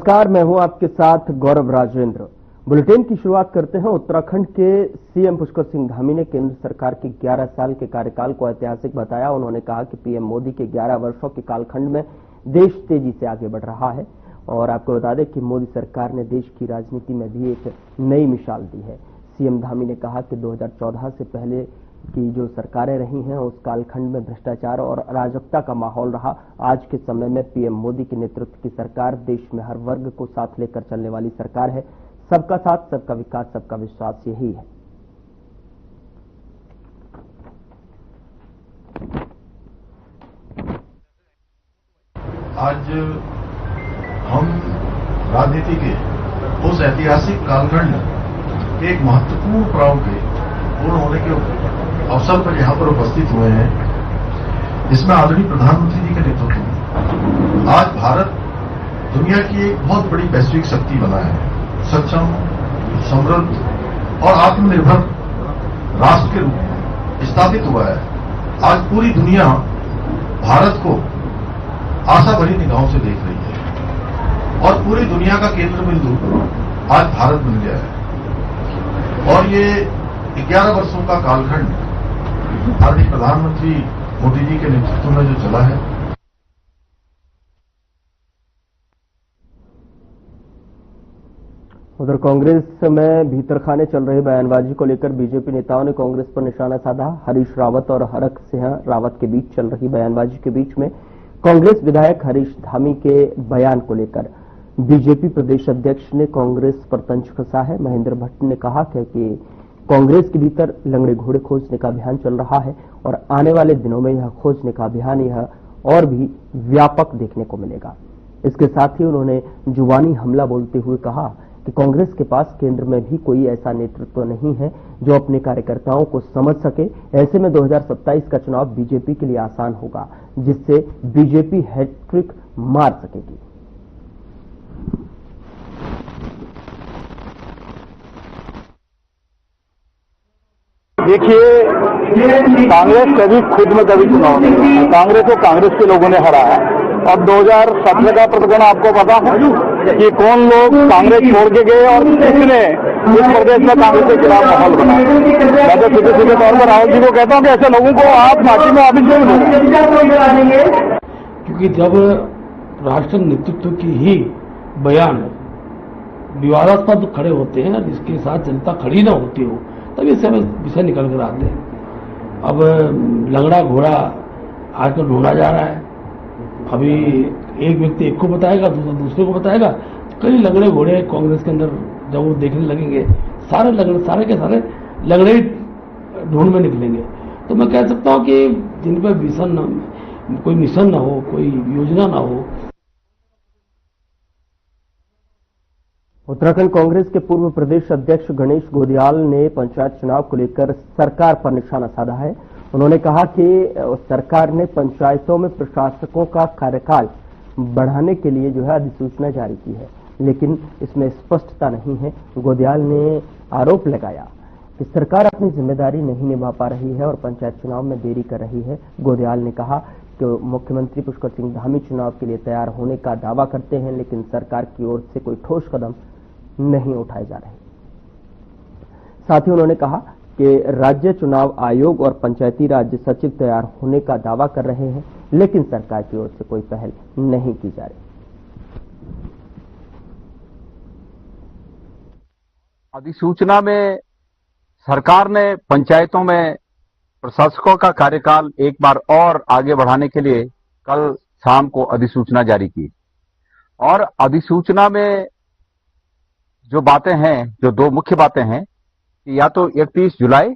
नमस्कार, मैं हूं आपके साथ गौरव राजेंद्र। बुलेटिन की शुरुआत करते हैं। उत्तराखंड के सीएम पुष्कर सिंह धामी ने केंद्र सरकार के 11 साल के कार्यकाल को ऐतिहासिक बताया। उन्होंने कहा कि पीएम मोदी के 11 वर्षों के कालखंड में देश तेजी से आगे बढ़ रहा है और आपको बता दें कि मोदी सरकार ने देश की राजनीति में भी एक नई मिसाल दी है। सीएम धामी ने कहा कि 2014 से पहले की जो सरकारें रही हैं उस कालखंड में भ्रष्टाचार और अराजकता का माहौल रहा। आज के समय में पीएम मोदी के नेतृत्व की सरकार देश में हर वर्ग को साथ लेकर चलने वाली सरकार है। सबका साथ, सबका विकास, सबका विश्वास, यही है। आज हम राजनीति के उस ऐतिहासिक कालखंड के एक महत्वपूर्ण पड़ाव के पूर्ण होने के अवसर पर यहां पर उपस्थित हुए हैं, जिसमें आदरणीय प्रधानमंत्री जी के नेतृत्व में आज भारत दुनिया की एक बहुत बड़ी वैश्विक शक्ति बना है। सक्षम, समृद्ध और आत्मनिर्भर राष्ट्र के रूप में स्थापित हुआ है। आज पूरी दुनिया भारत को आशा भरी निगाहों से देख रही है और पूरी दुनिया का केंद्र बिंदु आज भारत बन गया है। और ये 11 वर्षों का कालखंड आदरणीय प्रधानमंत्री मोदी जी के नेतृत्व में जो चला है, उधर कांग्रेस में भीतरखाने चल रही बयानबाजी को लेकर बीजेपी नेताओं ने कांग्रेस पर निशाना साधा। हरीश रावत और हरक सिंह रावत के बीच चल रही बयानबाजी के बीच में कांग्रेस विधायक हरीश धामी के बयान को लेकर बीजेपी प्रदेश अध्यक्ष ने कांग्रेस पर तंज कसा है। महेंद्र भट्ट ने कहा कि कांग्रेस के भीतर लंगड़े घोड़े खोजने का अभियान चल रहा है और आने वाले दिनों में यह खोजने का अभियान यह और भी व्यापक देखने को मिलेगा। इसके साथ ही उन्होंने जुबानी हमला बोलते हुए कहा कि कांग्रेस के पास केंद्र में भी कोई ऐसा नेतृत्व नहीं है जो अपने कार्यकर्ताओं को समझ सके। ऐसे में 2027 का चुनाव बीजेपी के लिए आसान होगा, जिससे बीजेपी हैट्रिक मार सकेगी। देखिए, कांग्रेस कभी खुद में कभी चुनाव नहीं है। कांग्रेस को कांग्रेस के लोगों ने हराया। अब 2017 का प्रतिगण आपको पता है कि कौन लोग कांग्रेस छोड़ के गए और किसने इस प्रदेश में कांग्रेस के खिलाफ माहौल बनाया। मैं तो सीधे सीधे तौर पर राहुल जी को कहता हूं कि ऐसे लोगों को आप माटी में वापिस क्यों नहीं, क्योंकि जब राष्ट्र नेतृत्व की ही बयान विवादास्पद खड़े होते हैं, जिसके साथ जनता खड़ी ना होती हो, तब ये सब विषय निकल कर आते हैं। अब लंगड़ा घोड़ा आजकल ढूंढा जा रहा है। अभी एक व्यक्ति एक को बताएगा, दूसरा दूसरे को बताएगा। कई लंगड़े घोड़े कांग्रेस के अंदर जब वो देखने लगेंगे, सारे के सारे लंगड़े ढूंढ में निकलेंगे। तो मैं कह सकता हूं कि जिन पर कोई मिशन ना हो, कोई योजना ना हो। उत्तराखंड कांग्रेस के पूर्व प्रदेश अध्यक्ष गणेश गोदियाल ने पंचायत चुनाव को लेकर सरकार पर निशाना साधा है। उन्होंने कहा कि सरकार ने पंचायतों में प्रशासकों का कार्यकाल बढ़ाने के लिए जो है अधिसूचना जारी की है, लेकिन इसमें स्पष्टता नहीं है। गोदियाल ने आरोप लगाया कि सरकार अपनी जिम्मेदारी नहीं निभा पा रही है और पंचायत चुनाव में देरी कर रही है। गोदियाल ने कहा कि मुख्यमंत्री पुष्कर सिंह धामी चुनाव के लिए तैयार होने का दावा करते हैं, लेकिन सरकार की ओर से कोई ठोस कदम नहीं उठाए जा रहे। साथ ही उन्होंने कहा कि राज्य चुनाव आयोग और पंचायती राज सचिव तैयार होने का दावा कर रहे हैं, लेकिन सरकार की ओर से कोई पहल नहीं की जा रही। अधिसूचना में सरकार ने पंचायतों में प्रशासकों का कार्यकाल एक बार और आगे बढ़ाने के लिए कल शाम को अधिसूचना जारी की और अधिसूचना में जो बातें हैं, जो दो मुख्य बातें हैं कि या तो 31 जुलाई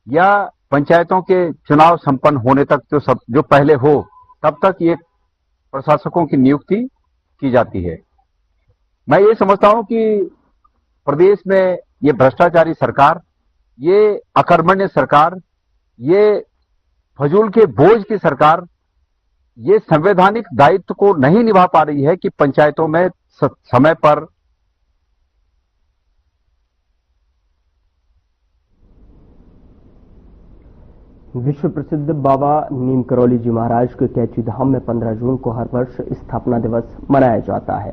या पंचायतों के चुनाव संपन्न होने तक जो पहले हो तब तक ये प्रशासकों की नियुक्ति की जाती है। मैं ये समझता हूं कि प्रदेश में ये भ्रष्टाचारी सरकार, ये अकर्मण्य सरकार, ये फजूल के बोझ की सरकार, ये संवैधानिक दायित्व को नहीं निभा पा रही है कि पंचायतों में समय पर विश्व प्रसिद्ध बाबा नीम करौली जी महाराज के कैची धाम में 15 जून को हर वर्ष स्थापना दिवस मनाया जाता है।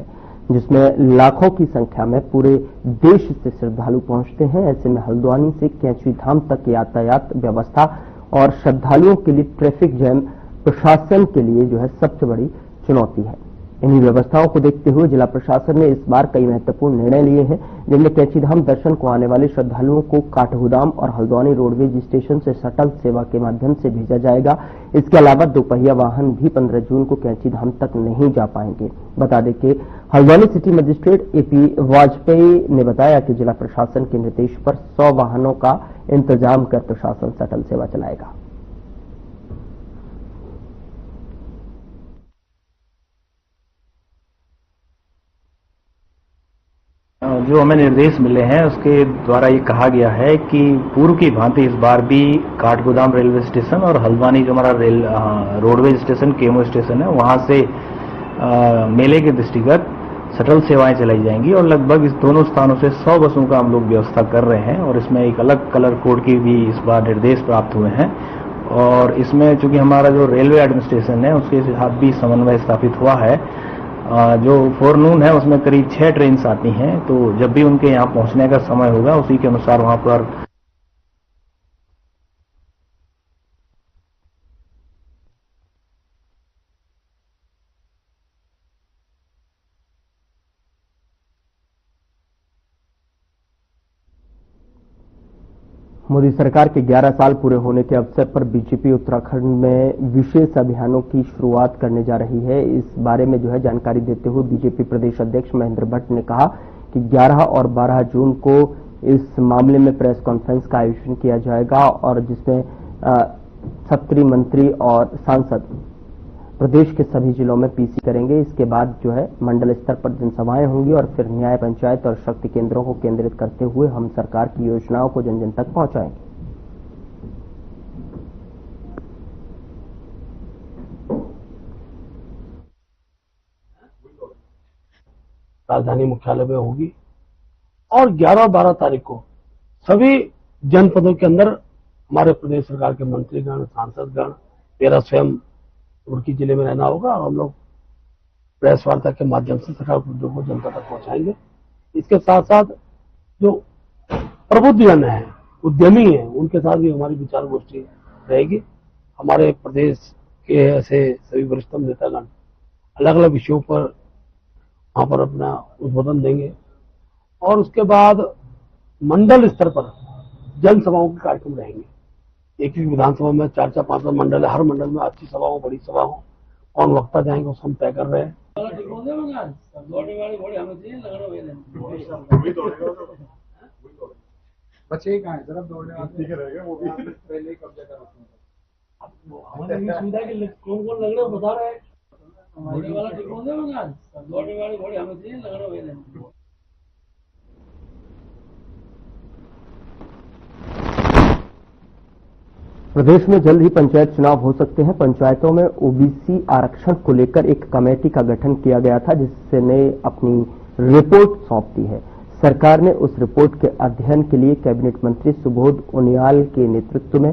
जिसमें लाखों की संख्या में पूरे देश से श्रद्धालु पहुंचते हैं। ऐसे में हल्द्वानी से कैंची धाम तक यातायात व्यवस्था और श्रद्धालुओं के लिए ट्रैफिक जैम प्रशासन के लिए जो है सबसे बड़ी चुनौती है। इन्हीं व्यवस्थाओं को देखते हुए जिला प्रशासन ने इस बार कई महत्वपूर्ण निर्णय लिए हैं, जिनमें कैंचीधाम दर्शन को आने वाले श्रद्धालुओं को काठगोदाम और हल्द्वानी रोडवेज स्टेशन से शटल सेवा के माध्यम से भेजा जाएगा। इसके अलावा दोपहिया वाहन भी 15 जून को कैंचीधाम तक नहीं जा पाएंगे। बता दें कि Haldwani city magistrate AP Vajpayee ने बताया कि जिला प्रशासन के निर्देश पर 100 वाहनों का इंतजाम कर प्रशासन शटल सेवा चलाएगा। जो हमें निर्देश मिले हैं उसके द्वारा ये कहा गया है कि पूर्व की भांति इस बार भी काठगोदाम रेलवे स्टेशन और हल्द्वानी जो हमारा रोडवेज स्टेशन केमो स्टेशन है वहां से मेले के दृष्टिगत शटल सेवाएं चलाई जाएंगी और लगभग इस दोनों स्थानों से 100 बसों का हम लोग व्यवस्था कर रहे हैं और इसमें एक अलग कलर कोड की भी इस बार निर्देश प्राप्त हुए हैं। और इसमें चूंकि हमारा जो रेलवे एडमिनिस्ट्रेशन है उसके साथ भी समन्वय स्थापित हुआ है। जो फोरनून है उसमें करीब 6 ट्रेन आती हैं, तो जब भी उनके यहाँ पहुंचने का समय होगा उसी के अनुसार वहां पर मोदी सरकार के 11 साल पूरे होने के अवसर पर बीजेपी उत्तराखंड में विशेष अभियानों की शुरुआत करने जा रही है। इस बारे में जो है जानकारी देते हुए बीजेपी प्रदेश अध्यक्ष महेंद्र भट्ट ने कहा कि 11 और 12 जून को इस मामले में प्रेस कॉन्फ्रेंस का आयोजन किया जाएगा और जिसमें 70 मंत्री और सांसद प्रदेश के सभी जिलों में पीसी करेंगे। इसके बाद जो है मंडल स्तर पर जनसभाएं होंगी और फिर न्याय पंचायत और शक्ति केंद्रों को केंद्रित करते हुए हम सरकार की योजनाओं को जन जन तक पहुंचाएंगे। राजधानी मुख्यालय में होगी और 11 और 12 तारीख को सभी जनपदों के अंदर हमारे प्रदेश सरकार के मंत्रीगण सांसदगण मेरा स्वयं रुड़की जिले में रहना होगा और हम लोग प्रेस वार्ता के माध्यम से सरकार उद्योग को जनता तक पहुंचाएंगे। इसके साथ साथ जो प्रबुद्धजन है उद्यमी है उनके साथ भी हमारी विचार गोष्ठी रहेगी। हमारे प्रदेश के ऐसे सभी वरिष्ठतम नेतागण अलग अलग विषयों पर वहां पर अपना उद्बोधन देंगे और उसके बाद मंडल स्तर पर जनसभाओं के कार्यक्रम रहेंगे। एक एक विधानसभा में 4-4, 5 मंडल है, हर मंडल में अच्छी सभा हो बड़ी सभा हो, कौन वक्ता जाएंगे उसको हम तय कर रहे हैं। बच्चे कहाँ है जरा दौड़ने रहेगा वो भी पहले ही कब्जा कर हमारे सुविधा के कौन कौन लग रहे बता रहे हैं। प्रदेश में जल्द ही पंचायत चुनाव हो सकते हैं। पंचायतों में ओबीसी आरक्षण को लेकर एक कमेटी का गठन किया गया था जिसने अपनी रिपोर्ट सौंप दी है। सरकार ने उस रिपोर्ट के अध्ययन के लिए कैबिनेट मंत्री सुबोध उनियाल के नेतृत्व में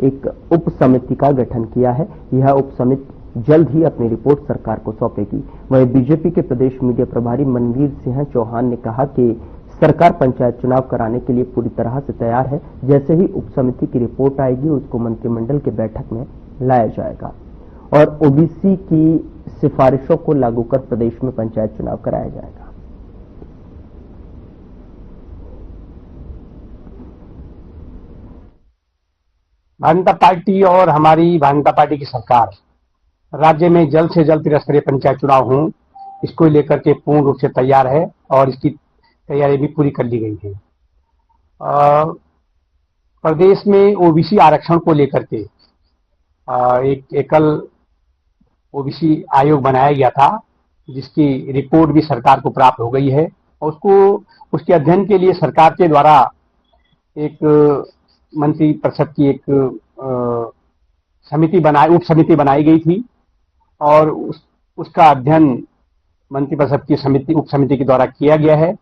एक उप समिति का गठन किया है। यह उप समिति जल्द ही अपनी रिपोर्ट सरकार को सौंपेगी। वहीं बीजेपी के प्रदेश मीडिया प्रभारी मनवीर सिंह चौहान ने कहा कि सरकार पंचायत चुनाव कराने के लिए पूरी तरह से तैयार है। जैसे ही उप समिति की रिपोर्ट आएगी उसको मंत्रिमंडल की बैठक में लाया जाएगा और ओबीसी की सिफारिशों को लागू कर प्रदेश में पंचायत चुनाव कराया जाएगा। भारतीय जनता पार्टी और हमारी भारतीय जनता पार्टी की सरकार राज्य में जल्द से जल्द त्रिस्तरीय पंचायत चुनाव हों इसको लेकर के पूर्ण रूप से तैयार है और इसकी तैयारी भी पूरी कर ली गई है। प्रदेश में ओबीसी आरक्षण को लेकर के एक एकल ओबीसी आयोग बनाया गया था जिसकी रिपोर्ट भी सरकार को प्राप्त हो गई है और उसके अध्ययन के लिए सरकार के द्वारा एक मंत्री परिषद की एक उप समिति बनाई गई थी और उसका अध्ययन मंत्री परिषद की उप समिति के द्वारा किया गया है।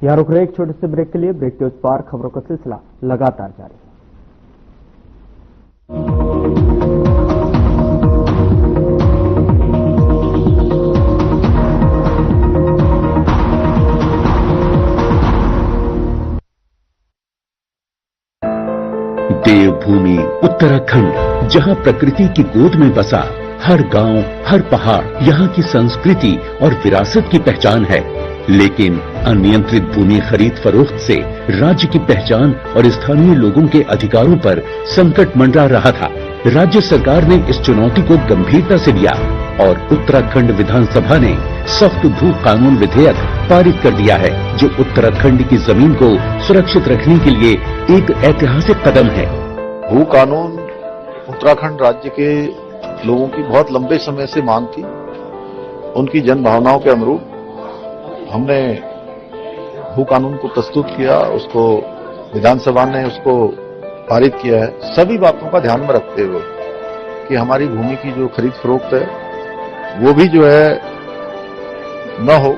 यहां रुक रहे एक छोटे से ब्रेक के लिए। ब्रेक के उस पार खबरों का सिलसिला लगातार जारी है। देवभूमि उत्तराखंड, जहां प्रकृति की गोद में बसा हर गांव, हर पहाड़ यहाँ की संस्कृति और विरासत की पहचान है। लेकिन अनियंत्रित भूमि खरीद फरोख्त से राज्य की पहचान और स्थानीय लोगों के अधिकारों पर संकट मंडरा रहा था। राज्य सरकार ने इस चुनौती को गंभीरता से लिया और उत्तराखंड विधानसभा ने सख्त भू कानून विधेयक पारित कर दिया है, जो उत्तराखंड की जमीन को सुरक्षित रखने के लिए एक ऐतिहासिक कदम है। भू कानून उत्तराखंड राज्य के लोगों की बहुत लंबे समय से मांग थी। उनकी जन भावनाओं के अनुरूप हमने भू कानून को प्रस्तुत किया, उसको विधानसभा ने उसको पारित किया है, सभी बातों का ध्यान में रखते हुए कि हमारी भूमि की जो खरीद फरोख्त है वो भी जो है न हो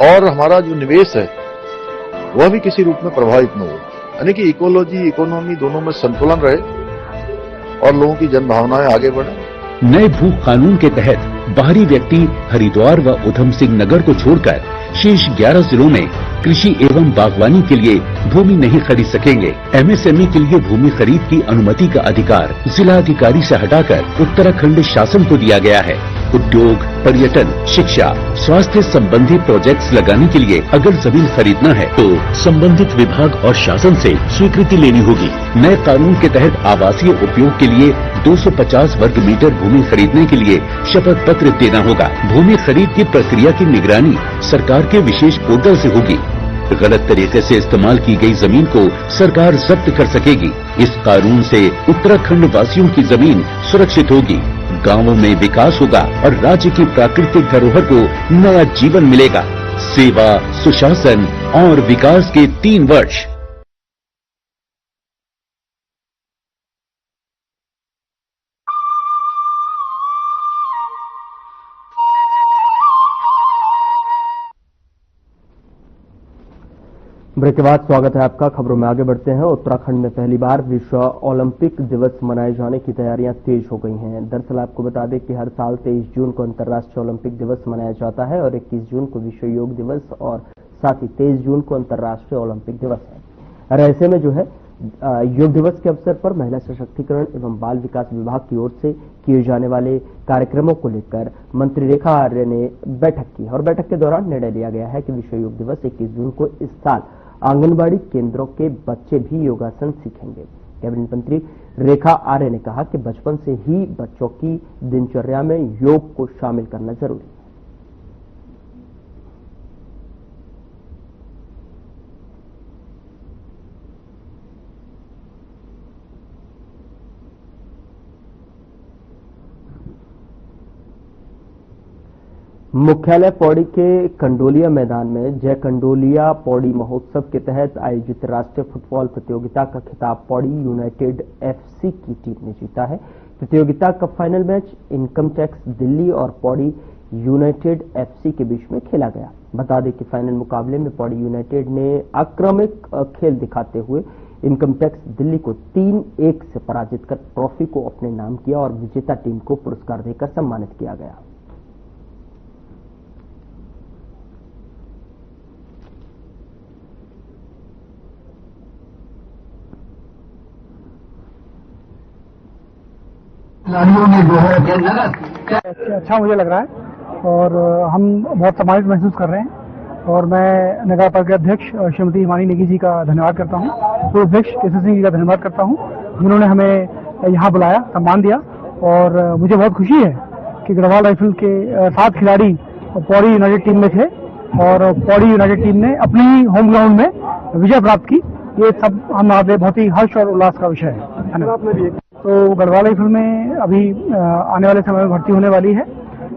और हमारा जो निवेश है वह भी किसी रूप में प्रभावित न हो, यानी कि इकोलॉजी इकोनॉमी दोनों में संतुलन रहे और लोगों की जन भावनाएं आगे बढ़े। नए भू कानून के तहत बाहरी व्यक्ति हरिद्वार व उधम सिंह नगर को छोड़कर शेष 11 जिलों में कृषि एवं बागवानी के लिए भूमि नहीं खरीद सकेंगे। एमएसएमई के लिए भूमि खरीद की अनुमति का अधिकार जिलाधिकारी से हटाकर उत्तराखंड शासन को दिया गया है। उद्योग, पर्यटन, शिक्षा, स्वास्थ्य संबंधी प्रोजेक्ट्स लगाने के लिए अगर जमीन खरीदना है तो संबंधित विभाग और शासन से स्वीकृति लेनी होगी। नए कानून के तहत आवासीय उपयोग के लिए 250 वर्ग मीटर भूमि खरीदने के लिए शपथ पत्र देना होगा। भूमि खरीद की प्रक्रिया की निगरानी सरकार के विशेष पोर्टल से होगी। गलत तरीके से इस्तेमाल की गई जमीन को सरकार जब्त कर सकेगी। इस कानून से उत्तराखंड वासियों की जमीन सुरक्षित होगी, गांवों में विकास होगा और राज्य की प्राकृतिक धरोहर को नया जीवन मिलेगा। सेवा, सुशासन और विकास के 3 वर्ष। ब्रेक के बाद स्वागत है आपका। खबरों में आगे बढ़ते हैं। उत्तराखंड में पहली बार विश्व ओलंपिक दिवस मनाए जाने की तैयारियां तेज हो गई हैं। दरअसल आपको बता दें कि हर साल 23 जून को अंतर्राष्ट्रीय ओलंपिक दिवस मनाया जाता है और 21 जून को विश्व योग दिवस और साथ ही 23 जून को अंतर्राष्ट्रीय ओलंपिक दिवस है। और ऐसे में जो है योग दिवस के अवसर पर महिला सशक्तिकरण एवं बाल विकास विभाग की ओर से किए जाने वाले कार्यक्रमों को लेकर मंत्री रेखा आर्य ने बैठक की और बैठक के दौरान निर्णय लिया गया है कि विश्व योग दिवस 21 जून को इस साल आंगनबाड़ी केंद्रों के बच्चे भी योगासन सीखेंगे। कैबिनेट मंत्री रेखा आर्य ने कहा कि बचपन से ही बच्चों की दिनचर्या में योग को शामिल करना जरूरी है। मुख्यालय पौड़ी के कंडोलिया मैदान में जय कंडोलिया पौड़ी महोत्सव के तहत आयोजित राष्ट्रीय फुटबॉल प्रतियोगिता का खिताब पौड़ी यूनाइटेड एफसी की टीम ने जीता है। प्रतियोगिता का final match income tax Delhi और पौड़ी यूनाइटेड एफसी के बीच में खेला गया। बता दें कि फाइनल मुकाबले में पौड़ी यूनाइटेड ने आक्रामक खेल दिखाते हुए इनकम टैक्स दिल्ली को 3-1 से पराजित कर ट्रॉफी को अपने नाम किया और विजेता टीम को पुरस्कार देकर सम्मानित किया गया। खिलाड़ियों ने जो है अच्छा मुझे लग रहा है और हम बहुत सम्मानित महसूस कर रहे हैं और मैं नगर पालिका अध्यक्ष श्रीमती हिमानी नेगी जी का धन्यवाद करता हूं, पूर्व अध्यक्ष केसर सिंह जी का धन्यवाद करता हूं जिन्होंने हमें यहां बुलाया, सम्मान दिया और मुझे बहुत खुशी है कि गढ़वाल राइफल के 7 खिलाड़ी पौड़ी यूनाइटेड टीम में थे और पौड़ी यूनाइटेड टीम ने अपने ही होम ग्राउंड में विजय प्राप्त की। ये सब हमारे बहुत ही हर्ष और उल्लास का विषय है। तो गढ़वाल राइफल में अभी आने वाले समय में भर्ती होने वाली है,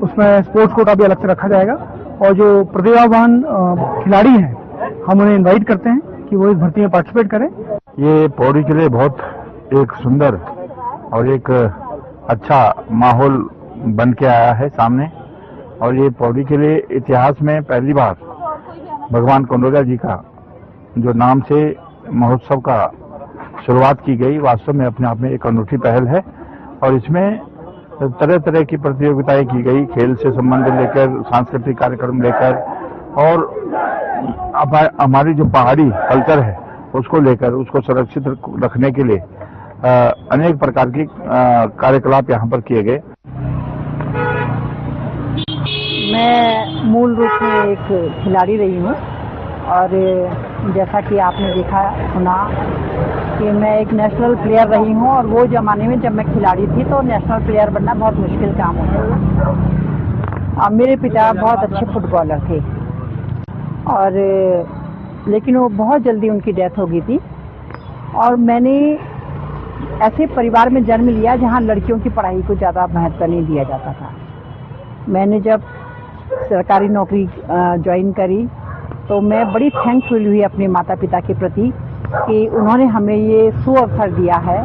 उसमें स्पोर्ट्स कोटा भी अलग से रखा जाएगा और जो प्रतिभावान खिलाड़ी हैं हम उन्हें इनवाइट करते हैं कि वो इस भर्ती में पार्टिसिपेट करें। ये पौड़ी के लिए बहुत एक सुंदर और एक अच्छा माहौल बन के आया है सामने और ये पौड़ी के लिए इतिहास में पहली बार भगवान कंडोलिया जी का जो नाम से महोत्सव का शुरुआत की गई, वास्तव में अपने आप में एक अनूठी पहल है और इसमें तरह तरह की प्रतियोगिताएं की गई, खेल से संबंध लेकर सांस्कृतिक कार्यक्रम लेकर और हमारी जो पहाड़ी कल्चर है उसको लेकर उसको सुरक्षित रखने के लिए अनेक प्रकार की कार्यकलाप यहाँ पर किए गए। मैं मूल रूप में एक खिलाड़ी रही हूँ और जैसा कि आपने देखा सुना कि मैं एक नेशनल प्लेयर रही हूँ और वो जमाने में जब मैं खिलाड़ी थी तो नेशनल प्लेयर बनना बहुत मुश्किल काम होता था। मेरे पिता बहुत अच्छे फुटबॉलर थे और लेकिन वो बहुत जल्दी उनकी डेथ हो गई थी और मैंने ऐसे परिवार में जन्म लिया जहाँ लड़कियों की पढ़ाई को ज़्यादा महत्व नहीं दिया जाता था। मैंने जब सरकारी नौकरी ज्वाइन करी तो मैं बड़ी थैंकफुल हुई अपने माता पिता के प्रति कि उन्होंने हमें ये सुअवसर दिया है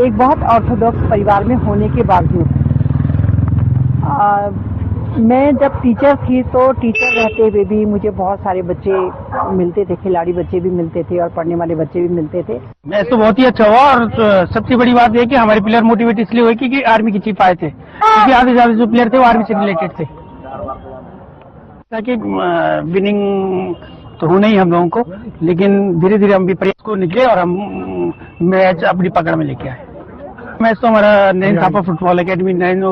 एक बहुत ऑर्थोडॉक्स परिवार में होने के बावजूद। मैं जब टीचर थी तो टीचर रहते हुए भी मुझे बहुत सारे बच्चे मिलते थे, खिलाड़ी बच्चे भी मिलते थे और पढ़ने वाले बच्चे भी मिलते थे। मैच तो बहुत ही अच्छा हुआ और सबसे बड़ी बात यह कि हमारे प्लेयर मोटिवेट इसलिए हुए कि आर्मी की चीफ आए थे, क्योंकि आधे ज्यादा जो प्लेयर थे वो आर्मी से रिलेटेड थे, ताकि विनिंग तो हो नहीं हम लोगों को, लेकिन धीरे धीरे हम भी प्रयास को निकले और हम मैच अपनी पकड़ में लेके आए। मैच तो हमारा नैन थापा फुटबॉल एकेडमी नैन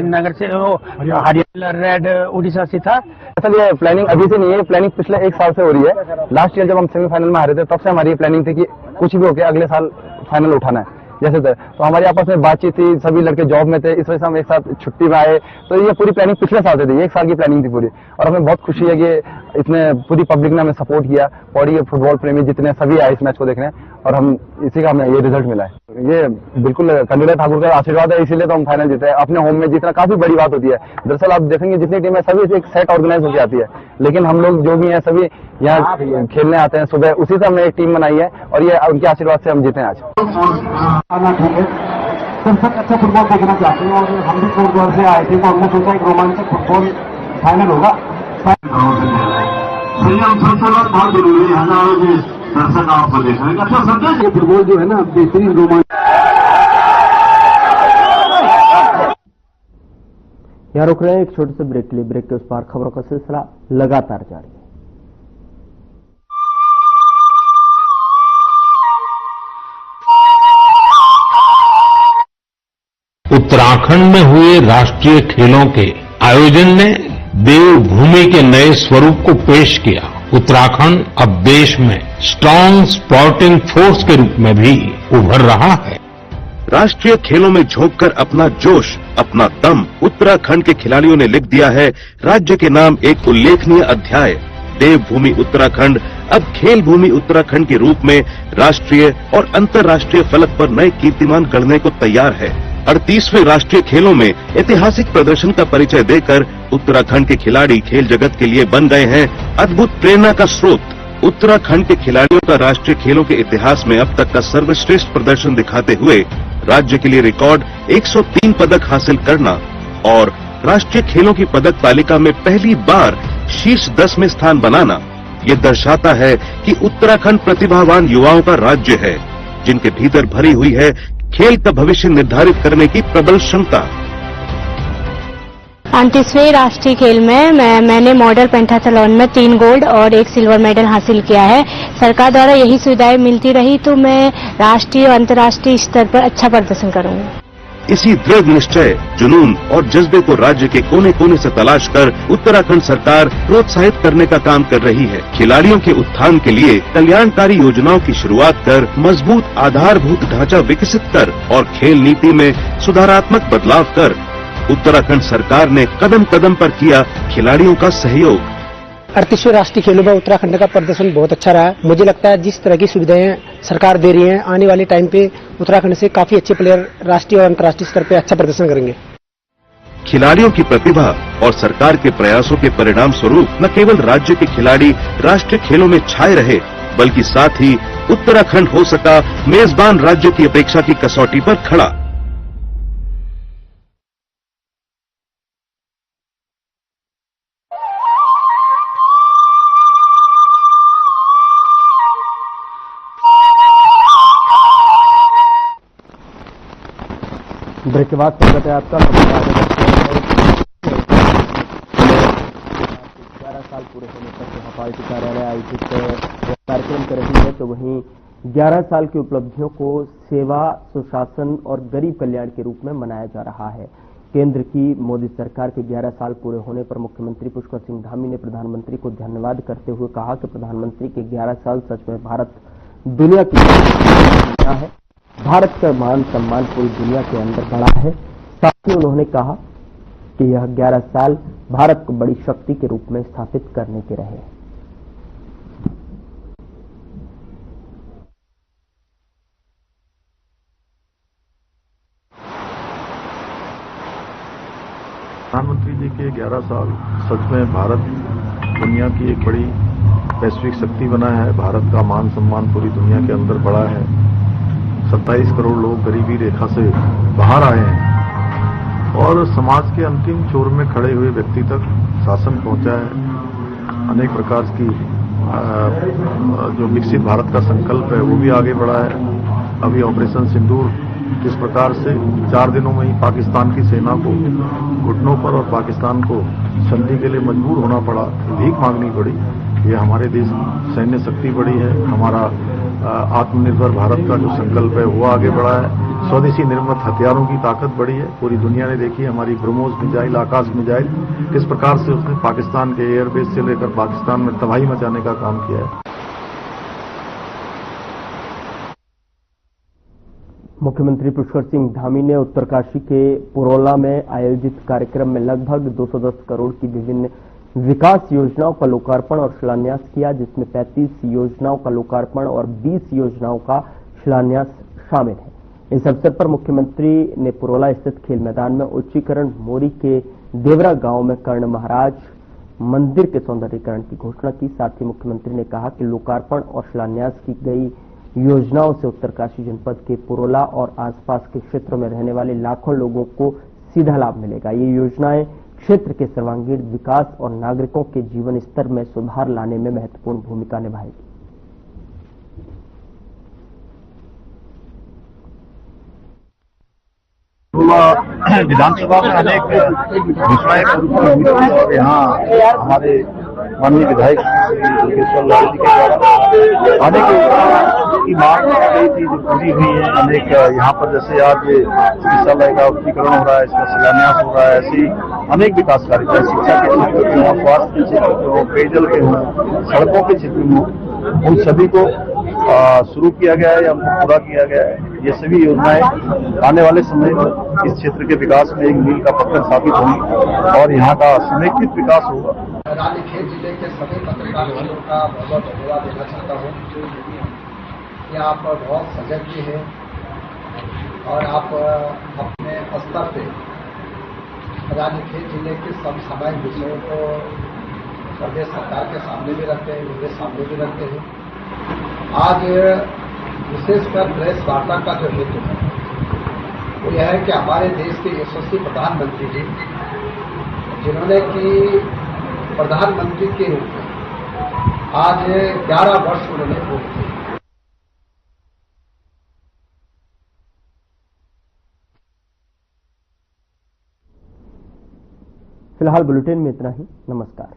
नगर से हरियाणा रेड उड़ीसा से था। असल ये प्लानिंग अभी से नहीं है, प्लानिंग पिछले 1 साल से हो रही है। लास्ट ईयर जब हम सेमीफाइनल में हारे थे तब से हमारी ये प्लानिंग थी कि कुछ भी होके अगले साल फाइनल उठाना है जैसे तो हमारी आपस में बातचीत थी। सभी लड़के जॉब में थे, इस वजह से हम एक साथ छुट्टी में आए। तो ये पूरी प्लानिंग पिछले साल से थी, 1 साल की प्लानिंग थी पूरी। और हमें बहुत खुशी है कि इतने पूरी पब्लिक ने हमें सपोर्ट किया। पौड़ी के फुटबॉल प्रेमी जितने सभी आए इस मैच को देखने और हम इसी का हमें ये रिजल्ट मिला है। ये बिल्कुल कन्हैया ठाकुर का आशीर्वाद है, इसीलिए तो हम फाइनल जीते हैं। अपने होम में जीतना काफी बड़ी बात होती है। दरअसल आप देखेंगे जितनी टीम है सभी एक सेट ऑर्गेनाइज होकर आती है, लेकिन हम लोग जो भी हैं सभी यहाँ खेलने आते हैं सुबह, उसी से हमने एक टीम बनाई है और ये उनके आशीर्वाद से हम जीते हैं आज। हम सब अच्छा फुटबॉल देखना चाहते हैं और हम भी फुटबॉल से आए थे तो हमने सोचा एक रोमांचक फुटबॉल फाइनल होगा। बहुत जरूरी है दर्शक आपको देखने का। अच्छा संदेश ये फुटबॉल जो है ना बेहतरीन रोमांच। यहाँ रुक रहे हैं एक छोटे से ब्रेक के लिए। ब्रेक के उस पार खबरों का सिलसिला लगातार जारी है। उत्तराखंड में हुए राष्ट्रीय खेलों के आयोजन ने देवभूमि के नए स्वरूप को पेश किया। उत्तराखंड अब देश में स्ट्रांग स्पोर्टिंग फोर्स के रूप में भी उभर रहा है। राष्ट्रीय खेलों में झोंककर अपना जोश, अपना दम उत्तराखंड के खिलाड़ियों ने लिख दिया है राज्य के नाम एक उल्लेखनीय अध्याय। देवभूमि उत्तराखंड अब खेल भूमि उत्तराखंड के रूप में राष्ट्रीय और अंतर्राष्ट्रीय फलक पर नए कीर्तिमान गढ़ने को तैयार है। 38वें राष्ट्रीय खेलों में ऐतिहासिक प्रदर्शन का परिचय देकर उत्तराखंड के खिलाड़ी खेल जगत के लिए बन गए हैं अद्भुत प्रेरणा का स्रोत। उत्तराखंड के खिलाड़ियों का राष्ट्रीय खेलों के इतिहास में अब तक का सर्वश्रेष्ठ प्रदर्शन दिखाते हुए राज्य के लिए रिकॉर्ड 103 पदक हासिल करना और राष्ट्रीय खेलों की पदक तालिका में पहली बार शीर्ष 10 में स्थान बनाना, ये दर्शाता है कि उत्तराखंड प्रतिभावान युवाओं का राज्य है जिनके भीतर भरी हुई है खेल का भविष्य निर्धारित करने की प्रबल क्षमता। 38वें राष्ट्रीय खेल में मैंने मॉडल पेंटाथलॉन में 3 गोल्ड और 1 सिल्वर मेडल हासिल किया है। सरकार द्वारा यही सुविधाएं मिलती रही तो मैं राष्ट्रीय और अंतर्राष्ट्रीय स्तर पर अच्छा प्रदर्शन करूंगी। इसी दृढ़ निश्चय, जुनून और जज्बे को राज्य के कोने कोने से तलाश कर उत्तराखंड सरकार प्रोत्साहित करने का काम कर रही है। खिलाड़ियों के उत्थान के लिए कल्याणकारी योजनाओं की शुरुआत कर, मजबूत आधारभूत ढांचा विकसित कर और खेल नीति में सुधारात्मक बदलाव कर उत्तराखंड सरकार ने कदम कदम पर किया खिलाड़ियों का सहयोग। 38वें राष्ट्रीय खेलों में उत्तराखंड का प्रदर्शन बहुत अच्छा रहा। मुझे लगता है जिस तरह की सुविधाएं सरकार दे रही है, आने वाले टाइम पे उत्तराखंड से काफी अच्छे प्लेयर राष्ट्रीय और अंतर्राष्ट्रीय स्तर पे अच्छा प्रदर्शन करेंगे। खिलाड़ियों की प्रतिभा और सरकार के प्रयासों के परिणाम स्वरूप न केवल राज्य के खिलाड़ी राष्ट्रीय खेलों में छाए रहे, बल्कि साथ ही उत्तराखंड हो सका मेजबान राज्य की अपेक्षा की कसौटी पर खड़ा। ब्रेक के बाद स्वागत है आपका। 11 साल साल पूरे होने पर जहां पार्टी कार्यालय आयोजित कार्यक्रम कर रही है, तो वहीं 11 साल की उपलब्धियों को सेवा, सुशासन और गरीब कल्याण के रूप में मनाया जा रहा है। केंद्र की मोदी सरकार के 11 साल पूरे होने पर मुख्यमंत्री पुष्कर सिंह धामी ने प्रधानमंत्री को धन्यवाद करते हुए कहा कि प्रधानमंत्री के 11 साल सच में भारत दुनिया की है। भारत का मान सम्मान पूरी दुनिया के अंदर बढ़ा है। साथ ही उन्होंने कहा कि यह 11 साल भारत को बड़ी शक्ति के रूप में स्थापित करने के रहे। प्रधानमंत्री जी के 11 साल सच में भारत दुनिया की एक बड़ी वैश्विक शक्ति बना है। भारत का मान सम्मान पूरी दुनिया के अंदर बढ़ा है। 27 करोड़ लोग गरीबी रेखा से बाहर आए हैं और समाज के अंतिम छोर में खड़े हुए व्यक्ति तक शासन पहुंचा है। अनेक प्रकार की जो विकसित भारत का संकल्प है वो भी आगे बढ़ा है। अभी ऑपरेशन सिंदूर जिस प्रकार से 4 दिनों में ही पाकिस्तान की सेना को घुटनों पर और पाकिस्तान को संधि के लिए मजबूर होना पड़ा, भीख मांगनी पड़ी। ये हमारे देश की सैन्य शक्ति बढ़ी है। हमारा आत्मनिर्भर भारत का जो संकल्प है वो आगे बढ़ा है। स्वदेशी निर्मित हथियारों की ताकत बढ़ी है। पूरी दुनिया ने देखी हमारी ब्रह्मोस मिसाइल, आकाश मिसाइल किस प्रकार से उसने पाकिस्तान के एयरबेस से लेकर पाकिस्तान में तबाही मचाने का काम किया है। मुख्यमंत्री पुष्कर सिंह धामी ने उत्तरकाशी के पुरोला में आयोजित कार्यक्रम में लगभग 210 करोड़ की विभिन्न विकास योजनाओं का लोकार्पण और शिलान्यास किया, जिसमें 35 योजनाओं का लोकार्पण और 20 योजनाओं का शिलान्यास शामिल है। इस अवसर पर मुख्यमंत्री ने पुरोला स्थित खेल मैदान में उच्चीकरण मोरी के देवरा गांव में कर्ण महाराज मंदिर के सौंदर्यीकरण की घोषणा की। साथ ही मुख्यमंत्री ने कहा कि लोकार्पण और शिलान्यास की गई योजनाओं से उत्तरकाशी जनपद के पुरोला और आसपास के क्षेत्रों में रहने वाले लाखों लोगों को सीधा लाभ मिलेगा। ये योजनाएं क्षेत्र के सर्वांगीण विकास और नागरिकों के जीवन स्तर में सुधार लाने में महत्वपूर्ण भूमिका निभाएगी। विधानसभा में अनेक घोषणाएं और यहाँ हमारे माननीय विधायक योगेश्वर लाल जी के द्वारा अनेक योजनाओं की मांग की गई थी जो पूरी हुई है। अनेक यहाँ पर जैसे आज चिकित्सालय का उच्चीकरण हो रहा है, इसका शिलान्यास हो रहा है। ऐसी अनेक विकास कार्य चाहे शिक्षा के क्षेत्र में हो, स्वास्थ्य के क्षेत्र में हो, पेयजल के हो, सड़कों के क्षेत्र में हो, उन सभी को शुरू किया गया है या उनको पूरा किया गया है। ये सभी योजनाएं आने वाले समय में इस क्षेत्र के विकास में एक मील का पत्थर साबित होंगी और यहाँ का समेकित विकास होगा। रानीखेत जिले के सभी पत्रकार भाइयों का बहुत धन्यवाद देना चाहता हूँ कि आप बहुत सजग भी हैं और आप अपने स्तर पे रानीखेत जिले के समसामयिक विषयों को प्रदेश सरकार के सामने भी रखते हैं, मेरे सामने भी रखते हैं। आज विशेषकर प्रेस वार्ता का जो हेतु है वो यह है कि हमारे देश के यशस्वी प्रधानमंत्री जी जिन्होंने कि प्रधानमंत्री के रूप में आज 11 वर्ष उन्होंने पूरे किए। फिलहाल बुलेटिन में इतना ही। नमस्कार।